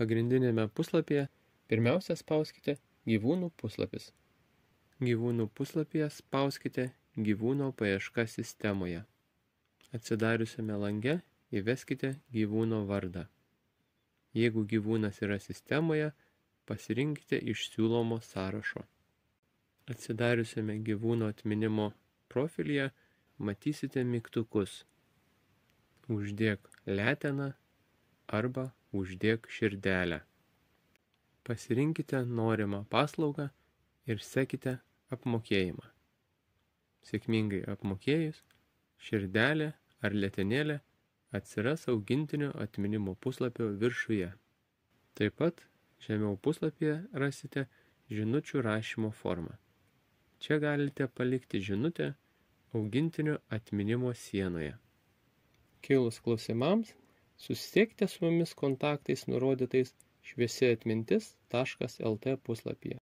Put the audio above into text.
pagrindinėme puslapyje pirmiausia spauskite gyvūnų puslapis. Gyvūnų puslapyje spauskite gyvūno paieška sistemoje. Atsidariusiame lange įveskite gyvūno vardą. Jeigu gyvūnas yra sistemoje, pasirinkite iš siūlomo sąrašo. Atsidariusiame gyvūno atminimo profilyje matysite mygtukus Uždėk leteną arba Uždėk širdelę. Pasirinkite norimą paslaugą ir sekite apmokėjimą. Sėkmingai apmokėjus, širdelė ar letenėlė atsiras augintinio atminimo puslapio viršuje. Taip pat žemiau puslapyje rasite žinučių rašymo formą. Čia galite palikti žinutę augintinio atminimo sienoje. Kilus klausimams, susisiekite su mumis kontaktais nurodytais šviesiatmintis.lt puslapyje.